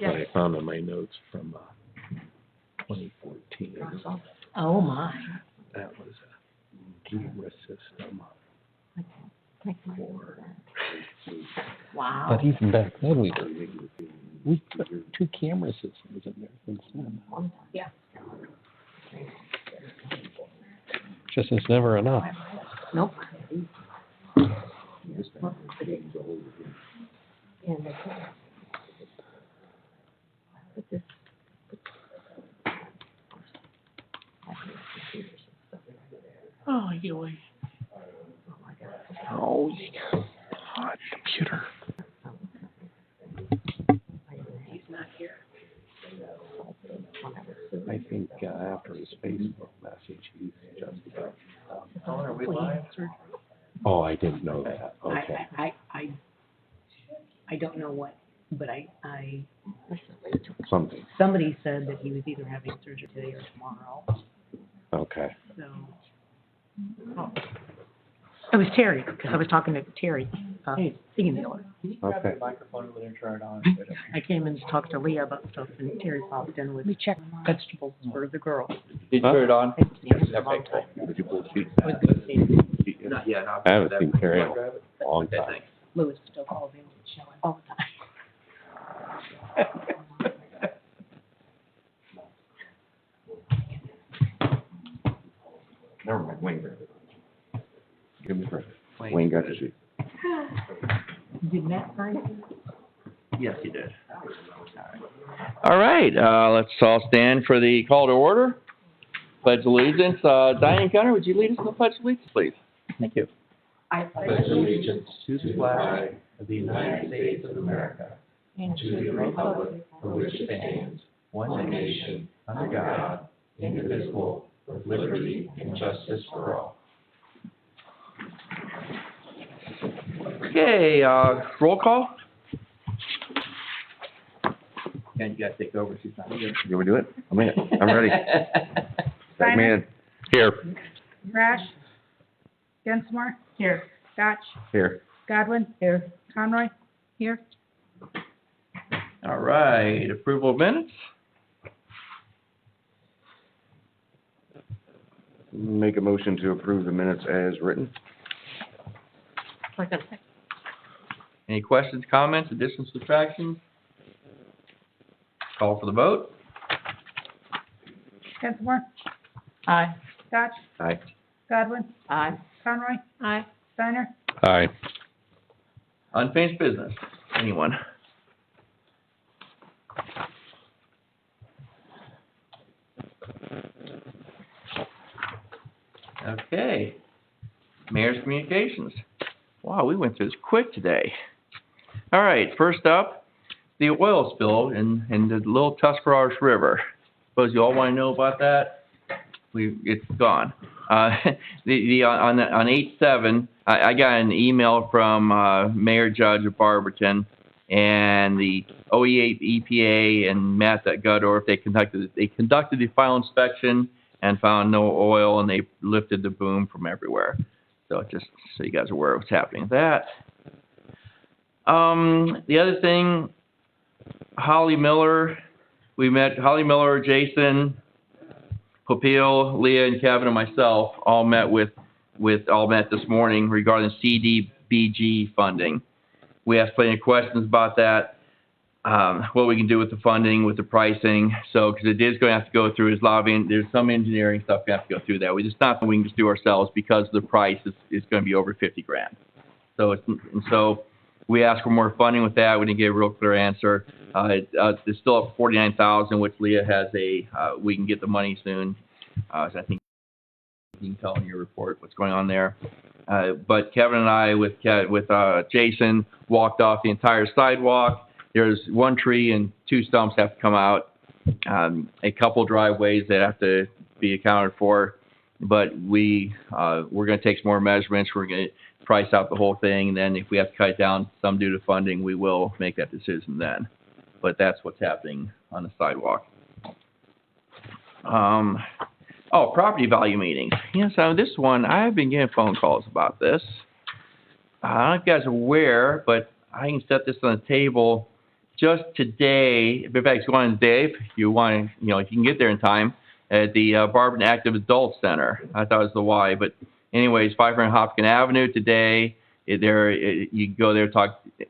what I found in my notes from 2014. Oh, my. That was a camera system for. Wow. But even back then, we put 2 camera systems in there since then. Yeah. Just it's never enough. Nope. Oh, yoy. Oh, yeah. Hot computer. He's not here. I think after his Facebook message, he's just about. Are we live? Oh, I didn't know that. Okay. I don't know what, but Something. somebody said that he was either having surgery today or tomorrow, Okay. so. Oh. It was Terry, because I was talking to Terry, singing dealer. Okay. I came in to talk to Leah about stuff, and Terry popped in with vegetables for the girls. Did you turn it on? I haven't seen him in a long time. Did you pull the sheet? It was good to see him. Not yet. I haven't seen Terry in a long Okay, time. thanks. Lewis still calls him all the time. Never mind, Wayne grabbed it. Give me credit. Wayne got the sheet. Did Matt sign it? Yes, he did. All right, let's all stand for the call to order. Pledge allegiance. Diane Gunner, would you lead us in the pledge of allegiance, please? Thank you. I pledge allegiance to the flag of the United States of America and to the republic for which it stands, one nation, under God, indivisible, with liberty and justice for all. Okay, roll call. And you gotta take over, she's not here. You want me to do it? I'm in. I'm ready. Let me in. Here. Rash, Densmore, Here. Gotch, Here. Godwin, Here. Conroy, here. All right, approval of minutes. Make a motion to approve the minutes as written. Second. Any questions, comments, additions, subtractions? Call for the vote. Densmore, Aye. Gotch, Aye. Godwin, Aye. Conroy, Aye. Steiner, Aye. Unfinished business. Anyone? Okay. Mayor's communications. Wow, we went through this quick today. All right, first up, the oil spill in the Little Tuscarawas River. Suppose you all want to know about that? It's gone. On 8/7, I got an email from Mayor Judge of Barberton and the OEA, EPA, and Matt Guttorf. They conducted the final inspection and found no oil, and they lifted the boom from everywhere. So just so you guys are aware of what's happening with that. The other thing, Holly Miller, we met Holly Miller, Jason, Popeil, Leah, and Kevin, and myself all met this morning regarding CDBG funding. We asked plenty of questions about that, what we can do with the funding, with the pricing. So, because it is going to have to go through his lobbying, there's some engineering stuff we have to go through that. It's not something we can just do ourselves because the price is going to be over $50,000. So we asked for more funding with that. We didn't get a real clear answer. It's still up $49,000, which Leah has we can get the money soon. So I think you can tell in your report what's going on there. But Kevin and I, with Jason, walked off the entire sidewalk. There's one tree and 2 stumps have to come out. A couple driveways that have to be accounted for. But we're going to take some more measurements. We're going to price out the whole thing. And then if we have to cut it down some due to funding, we will make that decision then. But that's what's happening on the sidewalk. Property value meetings. So this one, I've been getting phone calls about this. I don't know if you guys are aware, but I can set this on the table. just today, in fact, it's going today if you want, if you can get there in time, at the Barberton Active Adult Center. I thought it was the Y, but anyways, 500 Hopkins Avenue today. You can go there,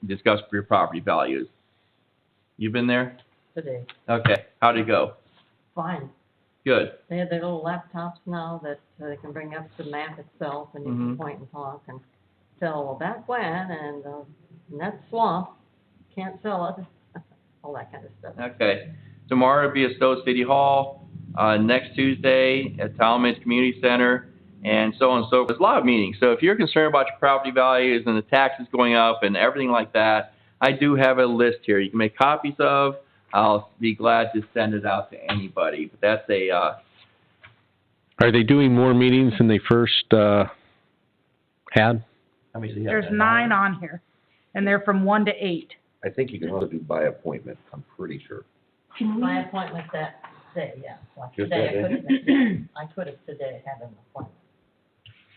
discuss your property values. You been there? Today. Okay. How'd it go? Fine. Good. They have their little laptops now that they can bring up the map itself, and you can point and talk and tell, well, back when, and that swamp, can't sell it, all that kind of stuff. Okay. Tomorrow will be at Stowe City Hall. Next Tuesday at Talmadge Community Center, and so on and so forth. There's a lot of meetings. So if you're concerned about your property values and the taxes going up and everything like that, I do have a list here you can make copies of. I'll be glad to send it out to anybody. But that's a... Are they doing more meetings than they first had? How many do you have? There's 9 on here, and they're from 1 to 8. I think you can also do by appointment, I'm pretty sure. My appointment that day, yeah. Like Just today, that I could have today had an appointment,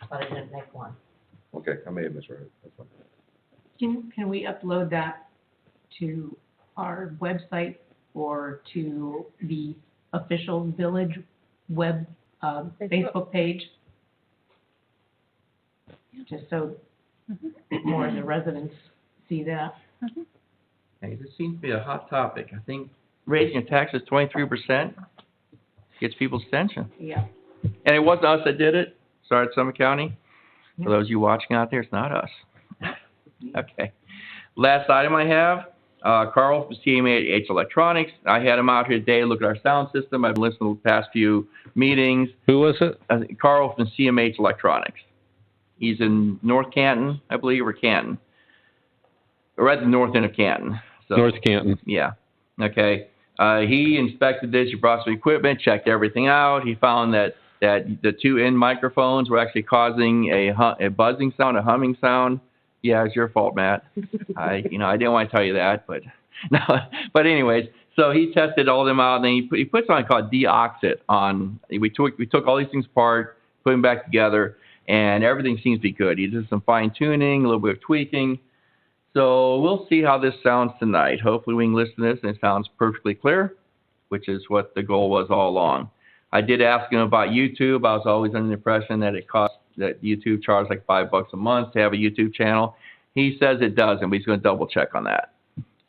but I didn't make one. Okay, I may have misread it, that's fine. Can we upload that to our website or to the official village web, Facebook page? Just so more of the residents see that. Hey, this seems to be a hot topic. I think raising your taxes 23% gets people's attention. Yeah. And it wasn't us that did it. Sorry, Summit County. For those of you watching out there, it's not us. Okay. Last item I have, Carl from CMH Electronics. I had him out here today look at our sound system. I've been listening to the past few meetings. Who was it? Carl from CMH Electronics. He's in North Canton, I believe, or Canton. Or at the north end of Canton. So, North Canton. Yeah. Okay. He inspected this. He brought some equipment, checked everything out. He found that the 2 end microphones were actually causing a buzzing sound, a humming sound. Yeah, it's your fault, Matt. I didn't want to tell you that, but no. But anyways, so he tested all of them out, and then he put something called deoxit on. We took all these things apart, put them back together, and everything seems to be good. He did some fine tuning, a little bit of tweaking. So we'll see how this sounds tonight. Hopefully we can listen to this and it sounds perfectly clear, which is what the goal was all along. I did ask him about YouTube. I was always under the impression that that YouTube charged like $5 a month to have a YouTube channel. He says it doesn't, but he's going to double check on that.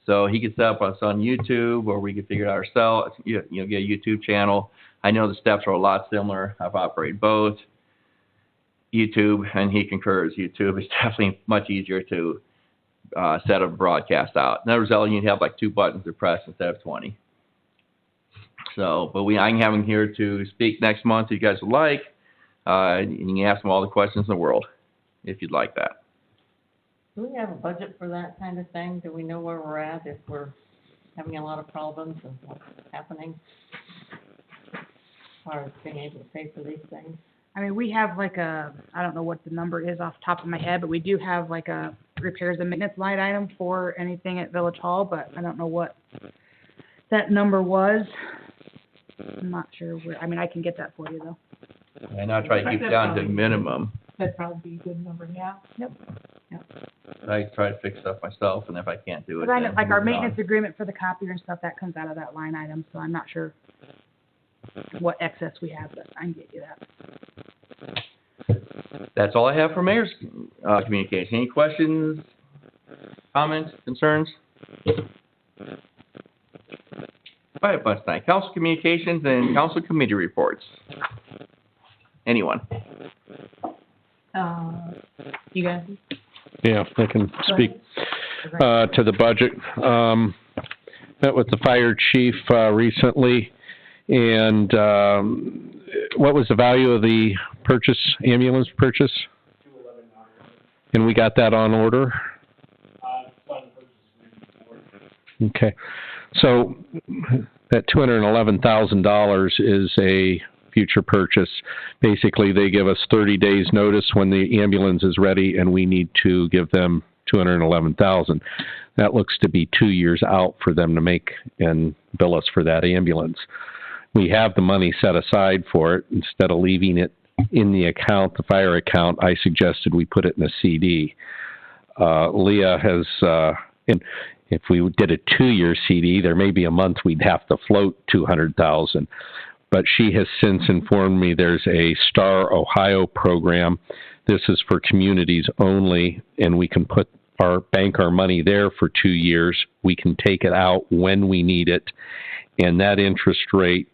So he can set up us on YouTube, or we can figure it out ourselves. Get a YouTube channel. I know the steps are a lot similar. I've operated both. YouTube, and he concurs. YouTube is definitely much easier to set a broadcast out. In other words, you'd have like 2 buttons to press instead of 20. So, but I can have him here to speak next month if you guys would like. You can ask him all the questions in the world if you'd like that. Do we have a budget for that kind of thing? Do we know where we're at if we're having a lot of problems and what's happening? As far as being able to pay for these things? I mean, we have like I don't know what the number is off the top of my head, but we do have like a repairs and maintenance line item for anything at Village Hall, but I don't know what that number was. I'm not sure where, I can get that for you though. And I'll try to keep it down to minimum. That'd probably be a good number, yeah. Yep. I try to fix stuff myself, and if I can't do it, But I know, then like our move on. maintenance agreement for the copier and stuff, that comes out of that line item, so I'm not sure what excess we have, but I can get you that. That's all I have for mayor's communication. Any questions, comments, concerns? All right, bunch tonight. Council communications and council committee reports. Anyone? You guys? Yeah, I can speak to the budget. Met with the fire chief recently, and what was the value of the ambulance purchase? And we got that on order? Okay. So that $211,000 is a future purchase. Basically, they give us 30 days notice when the ambulance is ready, and we need to give them $211,000. That looks to be 2 years out for them to make and bill us for that ambulance. We have the money set aside for it. Instead of leaving it in the account, the fire account, I suggested we put it in a CD. Leah has, If we did a 2-year CD, there may be a month we'd have to float 200,000. But she has since informed me there's a Star Ohio program. This is for communities only, and we can bank our money there for 2 years. We can take it out when we need it, and that interest rate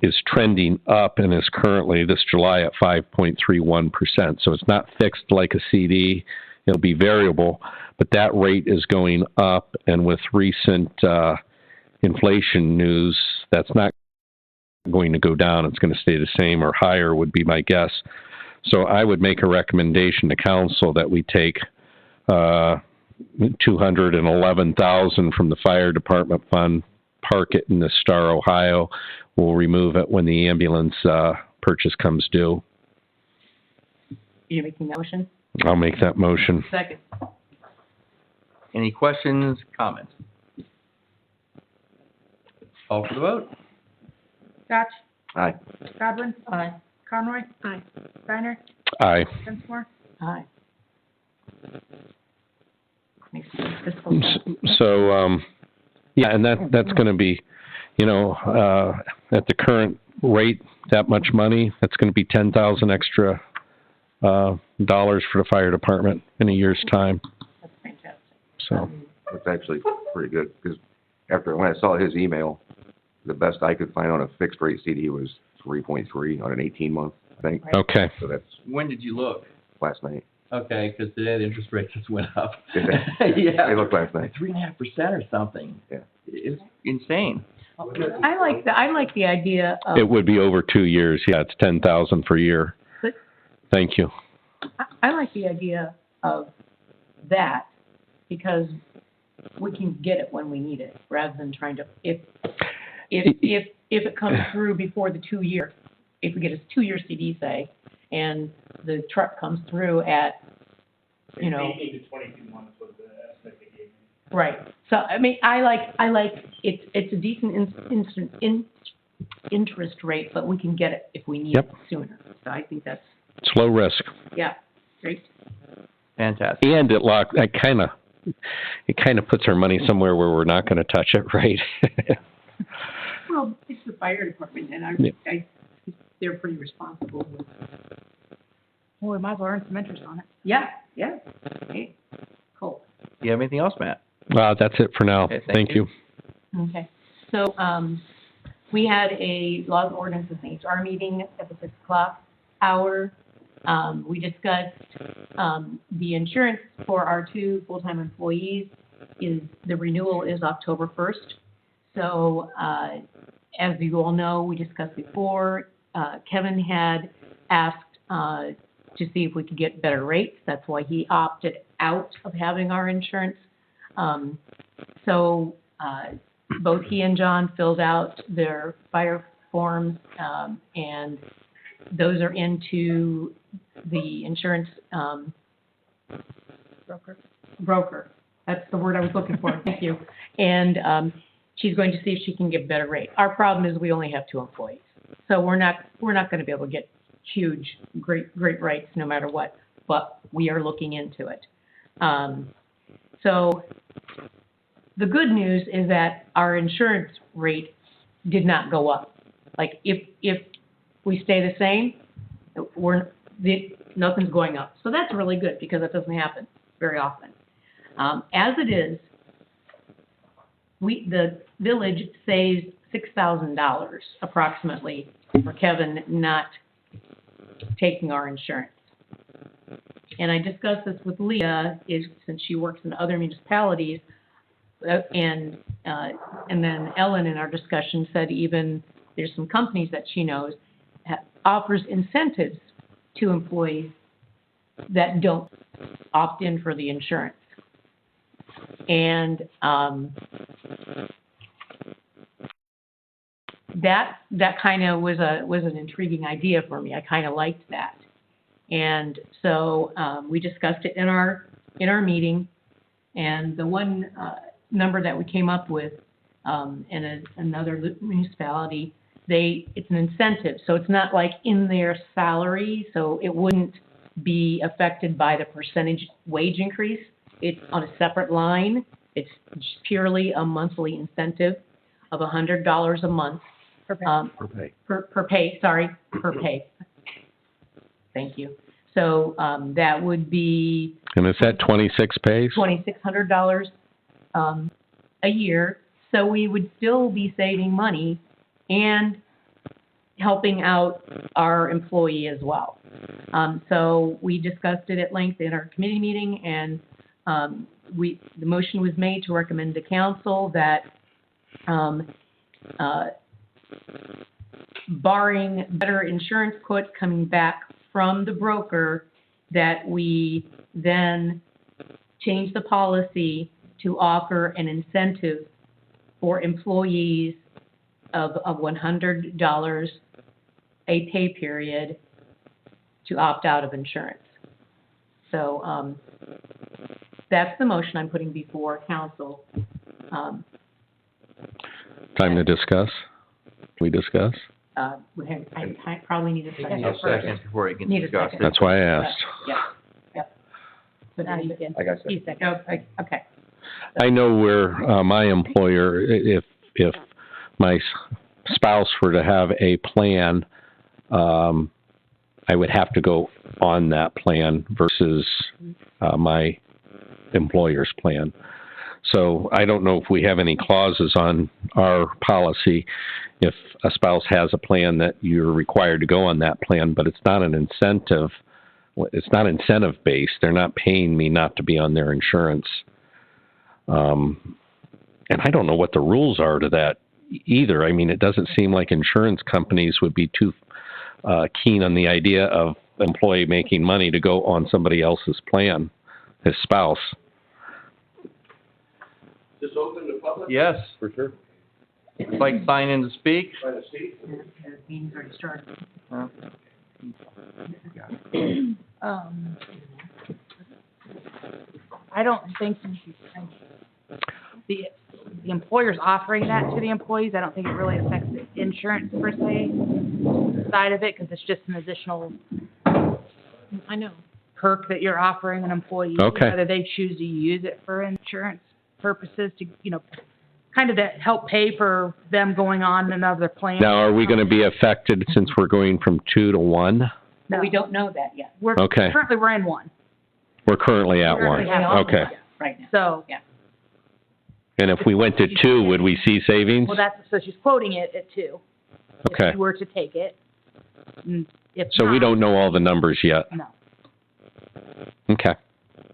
is trending up and is currently this July at 5.31%. So it's not fixed like a CD. It'll be variable, but that rate is going up, and with recent inflation news, that's not going to go down. It's going to stay the same or higher would be my guess. So I would make a recommendation to council that we take $211,000 from the fire department fund, park it in the Star Ohio. We'll remove it when the ambulance purchase comes due. You making that motion? I'll make that motion. Second. Any questions, comments? Call for the vote. Scotch, Aye. Godwin, Aye. Conroy. Aye. Steiner, Aye. Dinsmore. Aye. Makes sense. Fiscal- So, yeah, and that's going to be, at the current rate, that much money, that's going to be 10,000 extra dollars for the fire department in a year's time. That's fantastic. So, That's actually pretty good, because when I saw his email, the best I could find on a fixed rate CD was 3.3 on an 18-month, I think. okay. So that's When did you look? last night. Okay, because today the interest rate just went up. Did they? Yeah. They looked last night. 3.5% or something. Yeah. It's insane. I like the idea of. It would be over 2 years. Yeah, it's 10,000 per year. But- Thank you. I like the idea of that because we can get it when we need it rather than trying to, if it comes through before the 2 year, if we get a 2-year CD, say, and the truck comes through at, 18 to 22 months was the estimate they gave me. right. So, I mean, I like, it's a decent interest rate, but we can get it if we need Yep. it sooner. So I think that's, It's low risk. yeah, great. Fantastic. And it kind of puts our money somewhere where we're not going to touch it, right? Well, it's the fire department, and Yeah. they're pretty responsible with. Well, we might as well earn some interest on it. Yeah. Hey, cool. Do you have anything else, Matt? That's it for now. Okay, Thank you. Okay. So, we had a laws and ordinances and HR meeting at the 6 o'clock hour. We discussed, the insurance for our 2 full-time employees the renewal is October 1st. So, as you all know, we discussed before, Kevin had asked, to see if we could get better rates. That's why he opted out of having our insurance. So, both he and John filled out their fire forms, and those are into the insurance, broker. That's the word I was looking for. Thank you. And, she's going to see if she can get better rate. Our problem is we only have 2 employees. So we're not going to be able to get huge, great rates no matter what, but we are looking into it. So the good news is that our insurance rate did not go up. Like if we stay the same, nothing's going up. So that's really good because that doesn't happen very often. As it is, the village saves $6,000 approximately for Kevin not taking our insurance. And I discussed this with Leah, since she works in other municipalities, and then Ellen in our discussion said even there's some companies that she knows offers incentives to employees that don't opt in for the insurance. And that kind of was an intriguing idea for me. I kind of liked that. And so we discussed it in our meeting, and the one number that we came up with in another municipality, it's an incentive, so it's not like in their salary, so it wouldn't be affected by the percentage wage increase. It's on a separate line. It's just purely a monthly incentive of $100 a month. Per pay. Per pay. Thank you. So, that would be And is that 26 pays? $2,600, a year. So we would still be saving money and helping out our employee as well. So we discussed it at length in our committee meeting, and the motion was made to recommend to council that barring better insurance quotes coming back from the broker, that we then change the policy to offer an incentive for employees of $100 a pay period to opt out of insurance. So that's the motion I'm putting before council. Time to discuss? We discuss? I probably need a second A first. second before you can Need a discuss second. it. That's why I asked. Yep. But Now you can. I got that. He's second. Okay. I know where my employer, if my spouse were to have a plan, I would have to go on that plan versus my employer's plan. So I don't know if we have any clauses on our policy if a spouse has a plan that you're required to go on that plan, but it's not an incentive. It's not incentive based. They're not paying me not to be on their insurance. And I don't know what the rules are to that either. I mean, it doesn't seem like insurance companies would be too keen on the idea of employee making money to go on somebody else's plan, his spouse. Just open to public, Yes, For sure. it's like sign in to speak. by the seat. The meeting's already started. I don't think the employer's offering that to the employees. I don't think it really affects the insurance per se side of it, because it's just an additional I know. perk that you're offering an employee. Okay. Whether they choose to use it for insurance purposes to, kind of to help pay for them going on another plan. Now, are we going to be affected since we're going from 2 to 1? No. We don't know that yet, Okay. Currently, we're in one. We're currently at 1. Currently have one. Okay. right now. So, And if we went to 2, would we see savings? well, so she's quoting it at 2. Okay. If you were to take it. And if So we not, don't know all the numbers yet. No. Okay.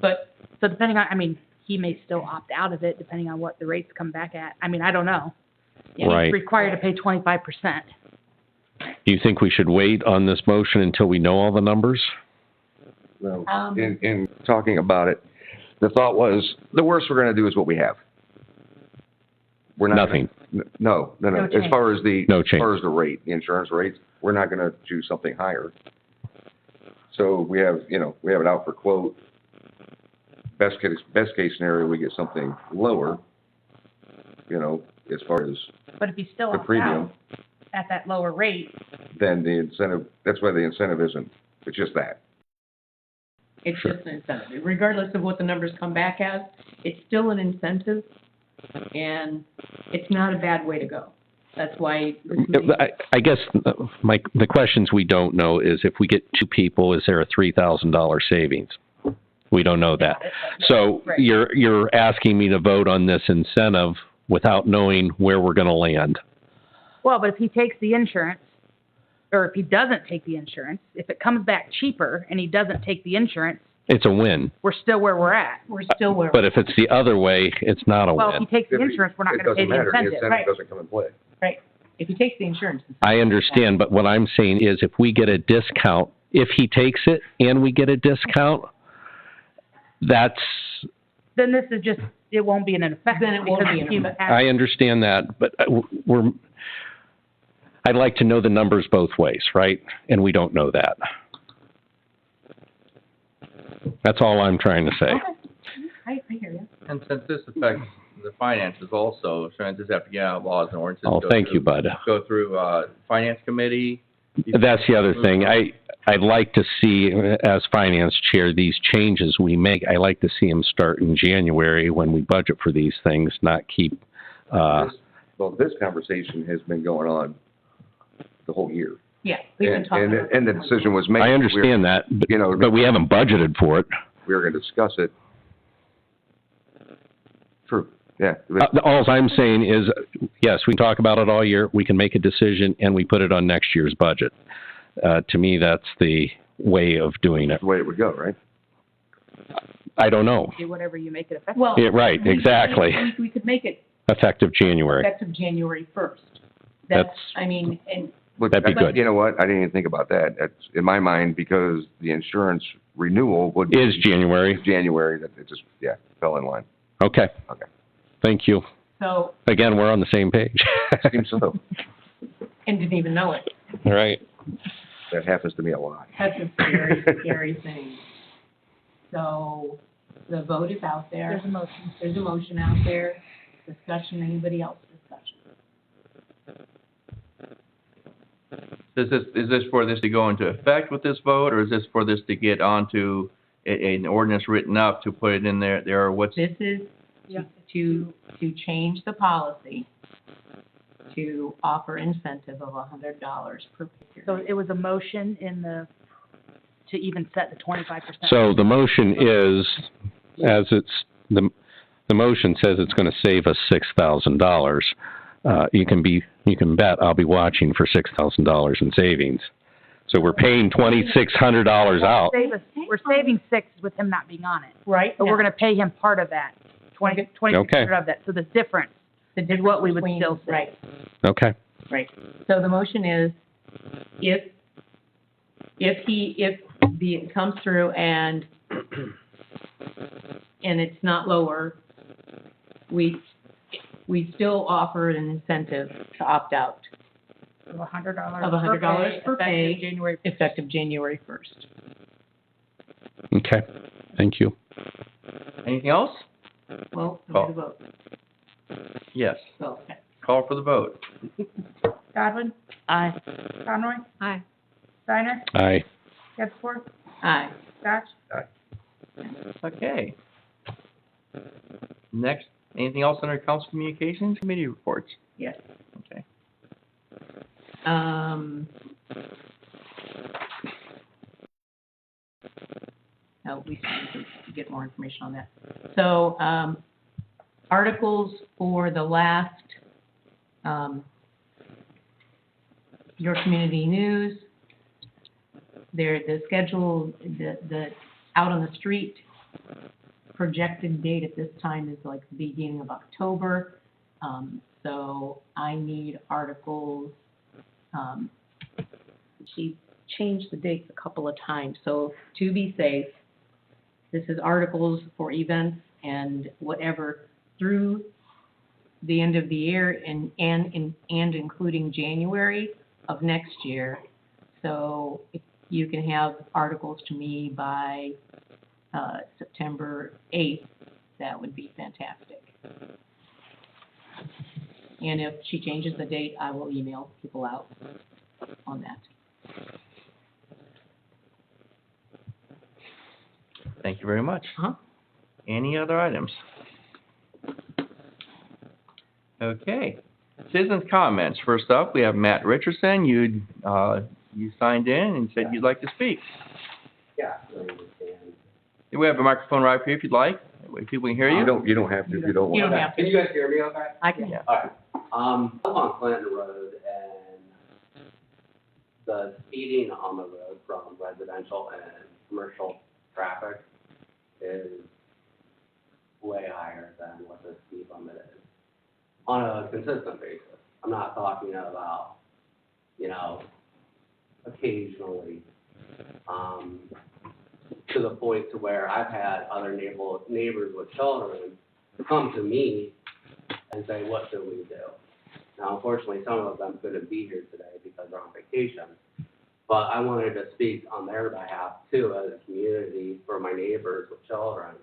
But So depending on, he may still opt out of it depending on what the rates come back at. I don't know. Right. He's required to pay 25%. Do you think we should wait on this motion until we know all the numbers? Well, Um, in talking about it, the thought was, the worst we're gonna do is what we have. We're not. Nothing. No. No As change. far as the, No as change. far as the rate, the insurance rates, we're not gonna choose something higher. So we have it out for quote. Best case scenario, we get something lower, as far as But if he still the opts premium, out at that lower rate, then the incentive, that's why the incentive isn't, it's just that. it's Sure. just an incentive. Regardless of what the numbers come back as, it's still an incentive, and it's not a bad way to go. That's why this meeting- I guess the questions we don't know is if we get 2 people, is there a $3,000 savings? We don't know that. So Right. you're asking me to vote on this incentive without knowing where we're going to land. well, but if he takes the insurance, or if he doesn't take the insurance, if it comes back cheaper and he doesn't take the insurance, It's a win. we're still where we're at. we're still where. But if it's the other way, it's not a Well, if he win. takes the If he- insurance, we're not It gonna pay doesn't the matter, the incentive. incentive Right. doesn't come in play. Right. If he takes the insurance. I understand, but what I'm saying is if we get a discount, if he takes it and we get a discount, that's, Then this is just, it won't be in effect. Then it won't because be in he effect. has- I understand that, but I'd like to know the numbers both ways, right? And we don't know that. That's all I'm trying to say. Okay. I hear you. And since this affects the finances also, so I just have to get out laws and ordinances. Oh, go thank through- you, bud. Go through, finance committee, That's the other thing. I'd like to see, as finance chair, these changes we make, I like to see them start in January when we budget for these things, not keep, This conversation has been going on the whole year. Yeah, we've been talking about And the decision was made. I understand that, You know, but we haven't budgeted for it. we were gonna discuss it. True, yeah. Alls I'm saying is, yes, we talk about it all year, we can make a decision, and we put it on next year's budget. To me, that's the way of doing it. That's the way it would go, right? I don't know. Do whatever you make it effective. Well, Yeah, right, exactly. We could make it Effective January. effective January 1st. That's- I mean, and But That'd be good. You know what? I didn't even think about that. That's in my mind because the insurance renewal would be Is January. January, that it just, yeah, fell in line. Okay. Okay. Thank you. so, Again, we're on the same page. Seems so. and didn't even know it. All right. That happens to me a lot. That's a scary, scary thing. So, the vote is out there. There's a motion. There's a motion out there. Discussion, anybody else discussion? Is this for this to go into effect with this vote, or is this for this to get onto an ordinance written up to put it in there, or what's? This is to change the policy to offer incentive of $100 per So period. it was a motion to even set the 25%. So the motion is, as it's, the motion says it's gonna save us $6,000. You can bet I'll be watching for $6,000 in savings. So we're paying $2,600 out. We're saving $6 with him not being on it. Right? But we're gonna pay him part of that, 2,600 of that. So the difference is what we would still save. Right, Okay. right. So the motion is, if it comes through and it's not lower, we still offer an incentive to opt out, Of $100. Of $100 per pay. effective January. effective January 1st. Okay. Thank you. Anything else? Well, Oh. the vote. Yes. So, okay. Call for the vote. Godwin? Aye. Conroy? Aye. Steiner? Aye. Getzler? Aye. Scotch? Okay. Next, anything else under council communications committee reports? Yes. Okay. No, we need to get more information on that. So, articles for the last, Your Community News, the schedule, the out on the street projected date at this time is like the beginning of October. So I need articles, she changed the dates a couple of times, so to be safe, this is articles for events and whatever through the end of the year and including January of next year. So if you can have articles to me by September 8th, that would be fantastic. And if she changes the date, I will email people out on that. Thank you very much. Uh-huh. Any other items? Okay. Citizens' comments. First up, we have Matt Richardson. You signed in and said you'd like to speak. Yeah, I understand. We have a microphone right here if you'd like. People can hear you. You don't have to if you don't You want. don't have Can to. you guys hear me okay? I can. Yeah. All right. I'm on Clinton Road and the speeding on the road from residential and commercial traffic is way higher than what the speed limit is on a consistent basis. I'm not talking about, occasionally, to the point to where I've had other neighbors with children come to me and say, what should we do? Now, unfortunately, some of them couldn't be here today because they're on vacation, but I wanted to speak on their behalf too, as a community, for my neighbors with children.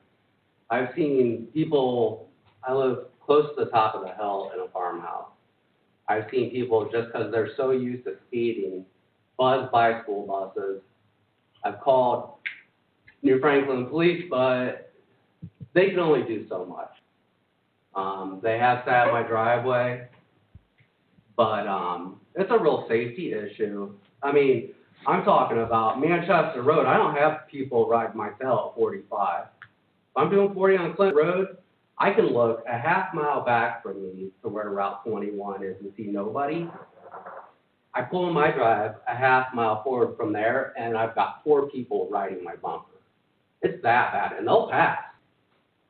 I've seen people, I live close to the top of the hill in a farmhouse. I've seen people, just because they're so used to speeding, buzzed by school buses. I've called New Franklin Police, but they can only do so much. They have sat in my driveway, but, it's a real safety issue. I mean, I'm talking about Manchester Road. I don't have people ride my tail at 45. If I'm doing 40 on Clinton Road, I can look a half mile back from me to where Route 21 is and see nobody. I pull in my drive a half mile forward from there, and I've got 4 people riding my bumper. It's that bad, and they'll pass,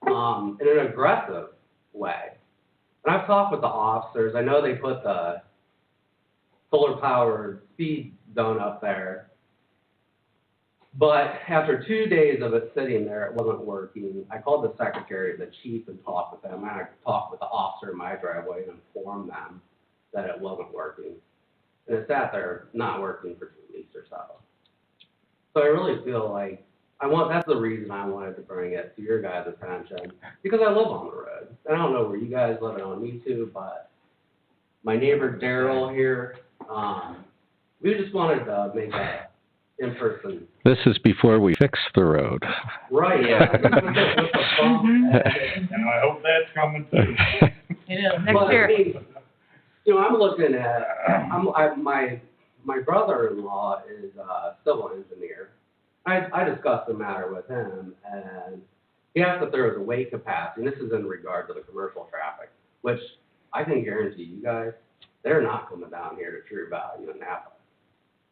in an aggressive way. And I've talked with the officers. I know they put the solar-powered speed zone up there. But after 2 days of it sitting there, it wasn't working. I called the secretary, the chief, and talked with them. And I talked with the officer in my driveway and informed them that it wasn't working. And it sat there not working for 2 weeks or so. So I really feel like that's the reason I wanted to bring it to your guys' attention, because I live on the road. And I don't know where you guys live on YouTube, but my neighbor Daryl here, we just wanted to make a in-person. This is before we fix the road. Right, yeah. With the bump And I hope that's coming too. It is. Next But, year. I mean, I'm looking at, my brother-in-law is a civil engineer. I discussed the matter with him, and he asked if there was a weight capacity, and this is in regard to the commercial traffic, which I can guarantee you guys, they're not coming down here to True Value in Napa.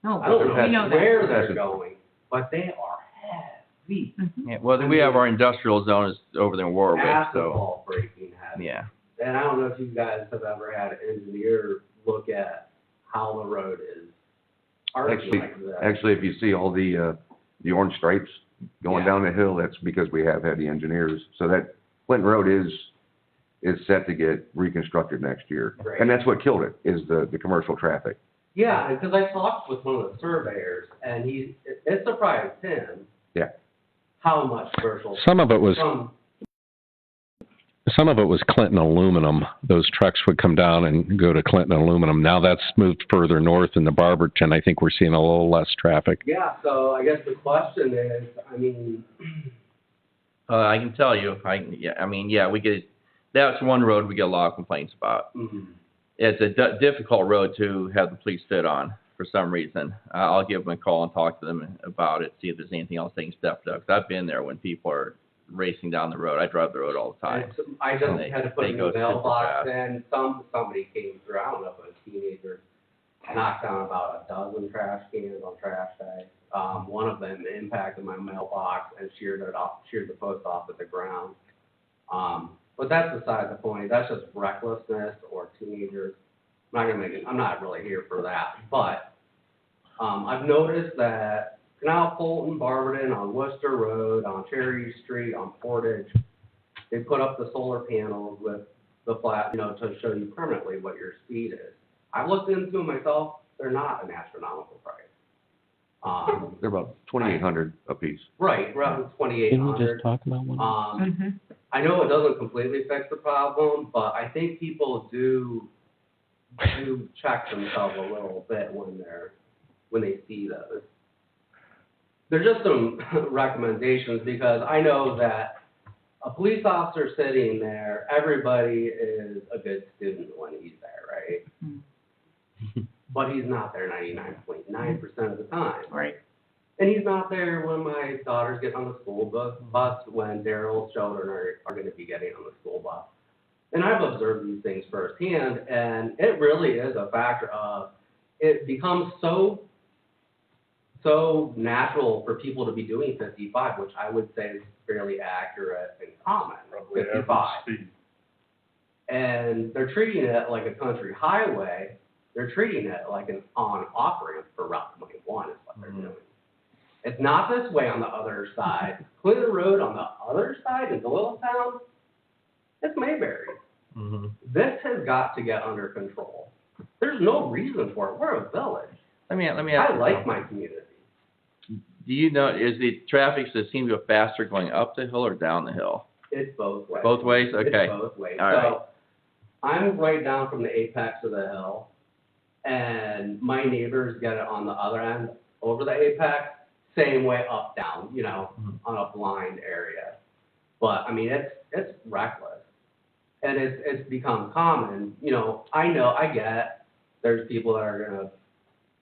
No, I don't we know know that. where they're going, but they are heavy. Yeah, well, we have our industrial zone is over there in Warwick, so, Asphalt breaking heavy. yeah. And I don't know if you guys have ever had an engineer look at how the road is arcing Actually, like this. actually, if you see all the orange stripes going Yeah. down the hill, that's because we have heavy engineers. So that Clinton Road is set to get reconstructed next year. Great. And that's what killed it, is the commercial traffic. Yeah, because I talked with one of the surveyors, and it surprised him. Yeah. How much commercial. Some of it was From Clinton aluminum. Those trucks would come down and go to Clinton aluminum. Now that's moved further north into Barberton. I think we're seeing a little less traffic. yeah, so I guess the question is, I mean, I can tell you, we get, that's one road we get a lot of complaints about. mhm. It's a difficult road to have the police sit on for some reason. I'll give them a call and talk to them about it, see if there's anything else they can step up. 'Cause I've been there when people are racing down the road. I drive the road all the time. I just They- had to put they a go new super mailbox fast. in, somebody came through, I don't know if it was a teenager, knocked down about a dozen trash cans on trash day. One of them impacted my mailbox and sheared the post off at the ground. But that's beside the point, that's just recklessness or teenagers. I'm not really here for that, but, I've noticed that Canal Fulton, Barberton, on Worcester Road, on Cherry Street, on Portage, they put up the solar panels with the flat, to show you permanently what your speed is. I've looked into them myself, they're not an astronomical price. They're about 2,800 apiece. Right, around 2,800. talk about one? Mhm. I know it doesn't completely fix the problem, but I think people do check themselves a little bit when they see those. There's just some recommendations, because I know that a police officer sitting there, everybody is a good student when he's there, right? But he's not there 99.9% of the time. Right. And he's not there when my daughters get on the school bus, when Daryl's children are gonna be getting on the school bus. And I've observed these things firsthand, and it really is a factor of, it becomes so natural for people to be doing 55, which I would say is fairly accurate and common, Probably 55. average speed. And they're treating it like a country highway, they're treating it like an on-off ramp for Route 21 is what they're doing. It's not this way on the other side. Clinton Road on the other side in Doylestown, it's Mayberry. Mm-hmm. This has got to get under control. There's no reason for it. We're a village. Let me I ask you like something. my community. Do you know, is the traffic, does it seem to go faster going up the hill or down the hill? It's both ways. Both ways? Okay. It's both ways. All right. So I'm right down from the apex of the hill, And my neighbors get it on the other end, over the apex, same way up, down, you know, on a blind area. But, I mean, it's reckless. And it's become common, you know, I get, there's people that are gonna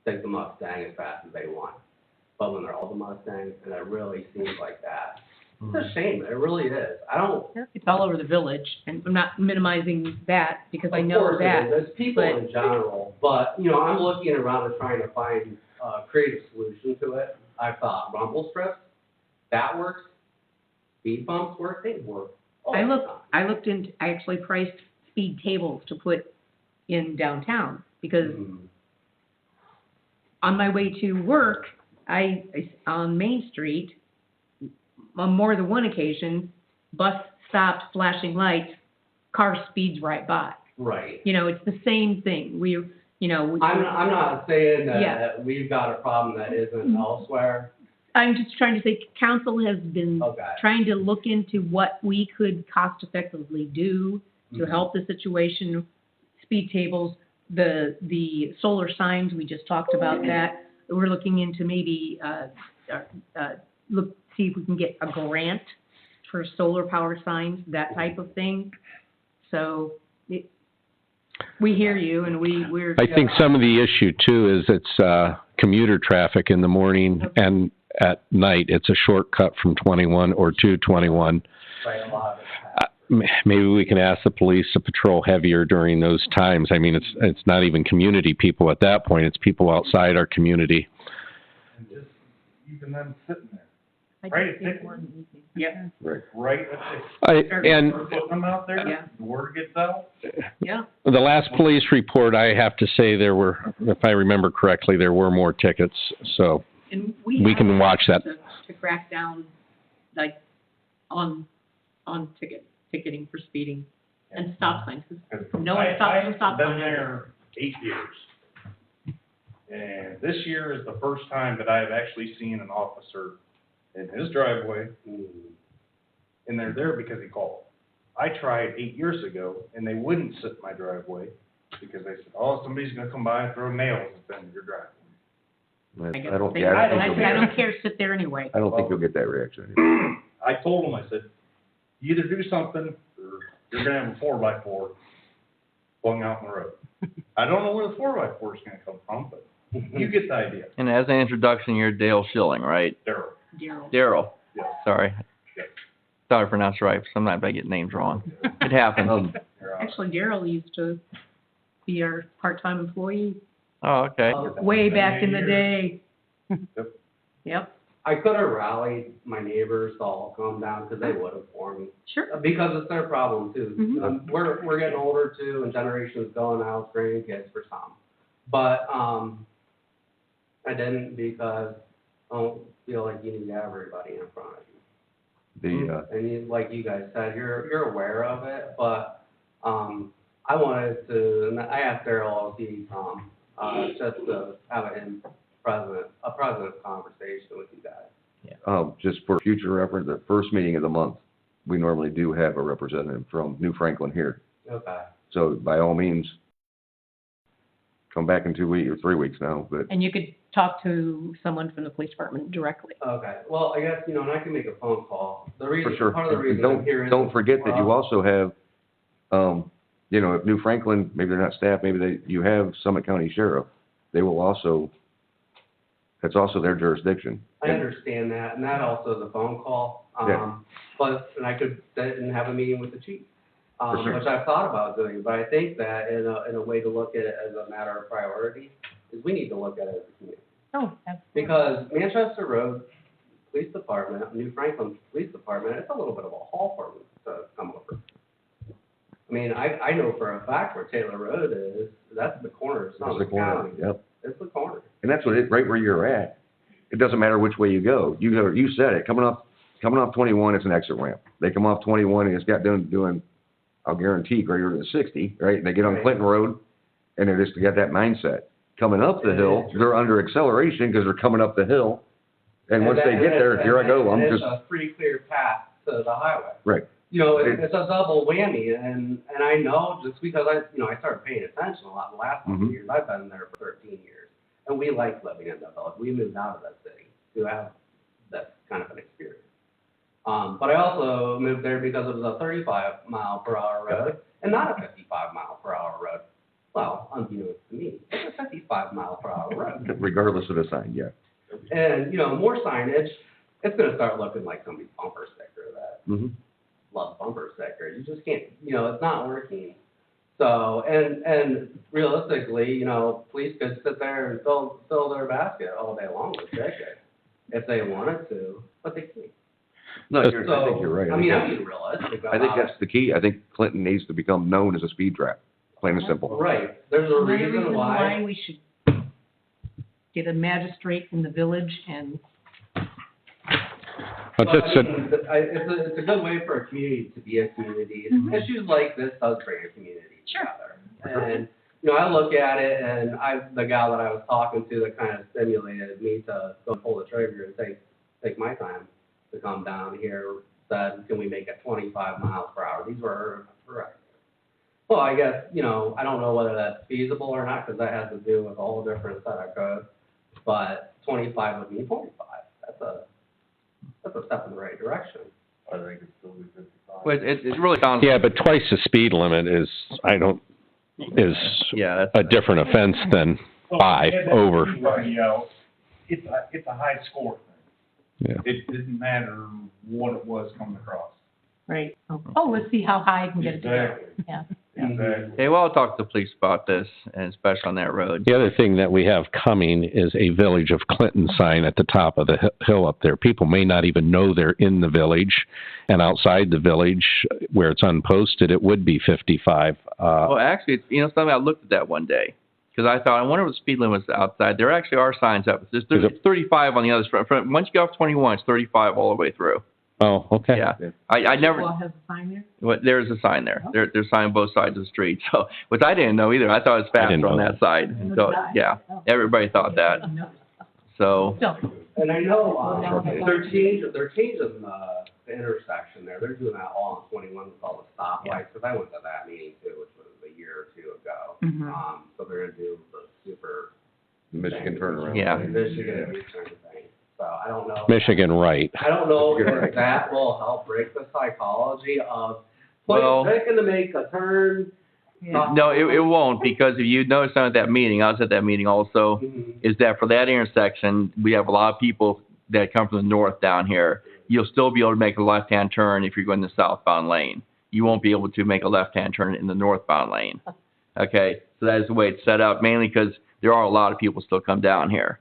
take the Mustang as fast as they want. But when they're all the Mustangs, and it really seems like that, it's a shame, it really is. I don't. It's all over the village, and I'm not minimizing that, because I Of know course it that. is. There's people but- in general, but, you know, I'm looking around and trying to find a creative solution to it. I thought rumble strips, that works. Speed bumps work, they work. all the time. I actually priced speed tables to put in downtown, because Mhm. on my way to work, on Main Street, on more than one occasion, bus stopped, flashing lights, car speeds right by. Right. You know, it's the same thing. I'm not saying Yeah. that we've got a problem that isn't elsewhere. I'm just trying to say, council has been Okay. trying to look into what we could cost effectively do to Mhm. help the situation. Speed tables, the solar signs, we just talked about that. We're looking into maybe, see if we can get a grant for solar power signs, that type of thing. So, we hear you, and we're. I think some of the issue too is it's commuter traffic in the morning and at night. It's a shortcut from 21 or to 21. Right, a lot of it. Maybe we can ask the police to patrol heavier during those times. I mean, it's not even community people at that point. It's people outside our community. And just even them sitting there, I Right, just think it's- one easy. Yeah, Right. right? And We're putting them out there, Yeah. the word gets out. yeah. the last police report, I have to say there were, if I remember correctly, there were more tickets. So And We have can watch that. To crack down, like, on ticketing for speeding and stop signs. 'Cause no one stops and stops I've on been there 8 years. And this year is the first time that I have actually seen an officer in his driveway, and they're there because he called. I tried 8 years ago, and they wouldn't sit in my driveway because they said, oh, somebody's gonna come by and throw nails in your driveway. I get I don't, the yeah, same- I don't I think said, I you'll don't get, care, sit there anyway. I don't think you'll get that reaction anymore. I told them, I said, you either do something, or you're gonna have a 4x4 flung out in the road. I don't know where the 4x4 is gonna come from, but you get the idea. And as an introduction, you're Dale Schilling, right? Daryl. Daryl. Daryl, Yeah. sorry. Yeah. Thought I pronounced right. Sometimes I get names wrong. It happens. You're out. Actually, Daryl used to be our part-time employee Oh, okay. way back in the Many day. Yep. Yep, I could have rallied my neighbors to all come down, because they would have for me. sure. Because it's their problem too. Mhm. We're getting older too, and generations going out, grandkids for some. But, I didn't, because I don't feel like you need everybody in front of you. And you, like you guys said, you're aware of it, but, I wanted to, and I asked Daryl if he come, just to have a president conversation with you guys. Just for future reference, the first meeting of the month, we normally do have a representative from New Franklin here. Okay. So by all means, come back in 2 weeks or 3 weeks now, but And you could talk to someone from the police department directly. Okay, well, I guess, and I can make a phone call. The for reason, sure. part of the And reason I'm here is. don't forget that you well, also have, if New Franklin, maybe they're not staff, maybe you have Summit County Sheriff. They will also, that's also their jurisdiction. I understand that, and that also is a phone call. Yeah. But, and I could sit and have a meeting with the chief, For sure. which I've thought about doing. But I think that in a way to look at it as a matter of priority, is we need to look at it as a community. Oh, absolutely. Because Manchester Road Police Department, New Franklin Police Department, it's a little bit of a haul for them to come over. I mean, I know for a fact where Taylor Road is, that's the corner of That's the Summit corner, County. yep. It's the corner. And that's what right where you're at. It doesn't matter which way you go. You said it, coming off 21, it's an exit ramp. They come off 21 and it's got done doing, I'll guarantee, greater than 60, right? And they get on Right. Clinton Road and they're just got that mindset. Coming up the hill, they're under acceleration because they're coming up the hill. And once they get there, here I go, I'm And just, it's a pretty clear path to the highway. right. you know, it's a double whammy, and I know just because I started paying attention a lot in the last couple of years. I've been there for 13 years, and we like living in the village. We moved out of that city to have that kind of an experience. But I also moved there because it was a 35-mile-per-hour road and not a 55-mile-per-hour road. Well, unbeknownst to me, it's a 55-mile-per-hour road. Regardless of the sign, yeah. And, you know, more signage, it's going to start looking like somebody's bumper sticker that love bumper sticker. You just can't, you know, it's not working. So, and realistically, you know, police could sit there and fill their basket all day long with tickets if they wanted to, but they can't. No, So, I think you're right. I mean, I'm being realistic about I think that's the key. I think Clinton needs to become known as a speed trap, plain and simple. right. There's a Another reason why. we should get a magistrate in the village and But Well, I mean, it's a good way for a community to be a community. Issues like this does bring a community together. And, you know, I look at it and the gal that I was talking to that kind of stimulated me to go pull the trigger and take my time to come down here said, can we make it 25 miles per hour? These were her ideas. Well, I guess, you know, I don't know whether that's feasible or not because that has to do with a whole different set of code. But 25 would mean 25. That's a step in the right direction. I think it's still be 55. Well, it really sounds. Yeah, but twice the speed limit is Yeah, that's. a different offense than Well, 5 yeah, that's- over. You know, it's a high score thing. Yeah. It didn't matter what it was coming across. right. Oh, let's see how high I can get it to go. Exactly. Yeah. Exactly. Hey, well, I'll talk to the police about this, and especially on that road. The other thing that we have coming is a Village of Clinton sign at the top of the hill up there. People may not even know they're in the village, and outside the village, where it's unposted, it would be 55. Well, actually, it's, you know, something I looked at that one day, because I thought, I wonder what the speed limit is outside. There actually are signs up. It's 35 on the other front. Once you get off 21, it's 35 all the way through. Oh, okay. Yeah. I never. Well, has a sign there? Well, there's a sign there. There's a sign on both sides of the street. So, which I didn't know either. I thought it was I didn't faster on know that side. And so, yeah, everybody thought that. So, So, And I know they're changing the intersection there. They're doing that all on 21 with all the stoplights. Because I went to that meeting too, which was a year or two ago. So they're gonna do the super Michigan turnaround. Yeah. Michigan U-turn thing. So I don't know. Michigan right. I don't know if that will help break the psychology of Well- picking to make a turn. no, it won't, because if you notice at that meeting, I was at that meeting also, is that for that intersection, we have a lot of people that come from the north down here. You'll still be able to make a left-hand turn if you're going the southbound lane. You won't be able to make a left-hand turn in the northbound lane. Okay, so that is the way it's set up, mainly because there are a lot of people still come down here.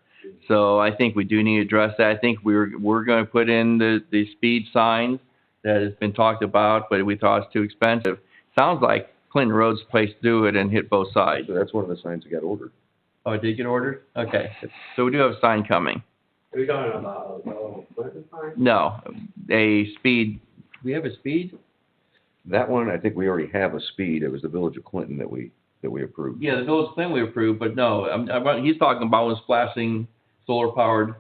So I think we do need to address that. I think we're going to put in the speed signs that has been talked about, but we thought it's too expensive. Sounds like Clinton Road's the place to do it and hit both sides. So that's one of the signs that got ordered. Oh, it did get ordered? Okay. So we do have a sign coming. Are we talking about Clinton sign? No, a speed. We have a speed? That one, I think we already have a speed. It was the Village of Clinton that we approved. Yeah, the village plan we approved, but no, he's talking about was flashing solar powered.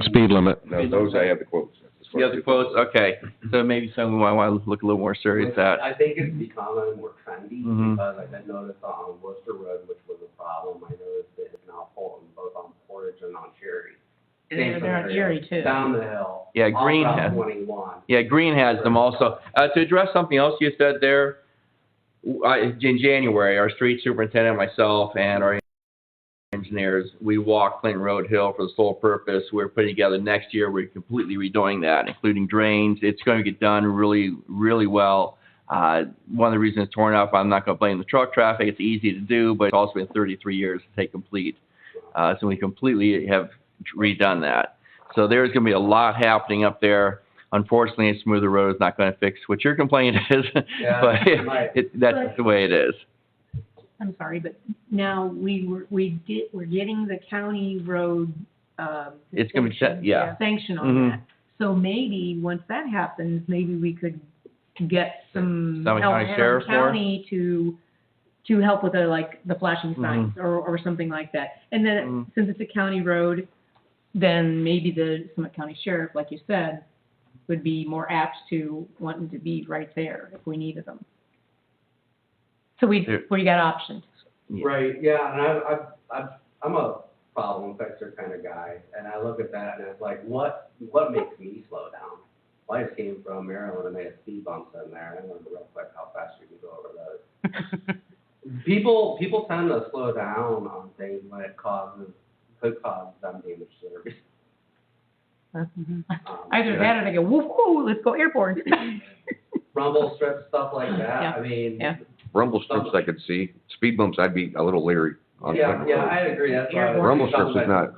Speed limit. No, those I have the quotes. As far You as have the quotes? Okay. So maybe something we might want to look a little more serious at. I think it's becoming more trendy Mhm. because I did notice on Worcester Road, which was a problem, I noticed it is now Fulton, both on Portage and on Cherry. they're on Erie too. Down the hill. Yeah, off Green Route has- 21. Yeah, Green has them also. To address something else you said there, in January, our street superintendent, myself, and our engineers, we walked Clinton Road Hill for the sole purpose. We're putting together next year, we're completely redoing that, including drains. It's going to get done really, really well. One of the reasons it's torn up, I'm not going to blame the truck traffic. It's easy to do, but it's also been 33 years to take complete. So we completely have redone that. So there's going to be a lot happening up there. Unfortunately, a smoother road is not going to fix what your complaint is, Yeah, but right. that's the way it is. I'm sorry, but now we're getting the county road, It's gonna be set, yeah. sanction on Mhm. that. So maybe, once that happens, maybe we could get some Summit help County from Sheriff for it? county to help with the flashing Mm-hmm. signs or something like that. And then, Mhm. since it's a county road, then maybe the Summit County Sheriff, like you said, would be more apt to wanting to be right there if we needed them. So we got options. Yeah. Right, yeah, and I'm a problem fixer kind of guy, and I look at that and it's like, what makes me slow down? Well, I just came from Maryland and made a speed bumps in there, and I learned real quick how fast you can go over those. People tend to slow down on things when it could cause them damage to their. Either that or they go, woo, woo, let's go airborne. Rumble strips, stuff like that, Yeah. I mean. Yeah. Rumble strips I could see, speed bumps I'd be a little leery on. Yeah, I agree, that's why. Rumble strips is not,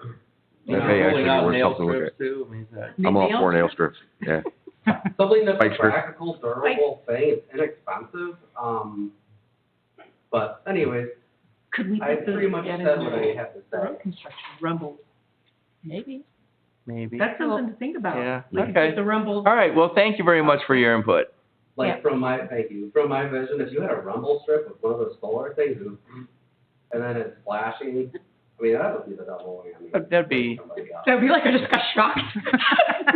You know, that may actually pulling be out worth nail something to look strips too, I mean, is that? at. I'm all for nail strips, yeah. Something that's Spike a strips. practical, durable thing, it's inexpensive, but anyways, Could we I put the- pretty much that said in what the I have to road say. construction rumble? Maybe. Maybe. That's something to think about. Yeah, We could okay. put the rumble. All right, well, thank you very much for your input. Yeah. Like thank you, from my vision, if you had a rumble strip with one of those solar things, and then it's flashing, I mean, that would be the double whammy. That'd be- Somebody else. That'd be like I just got shocked.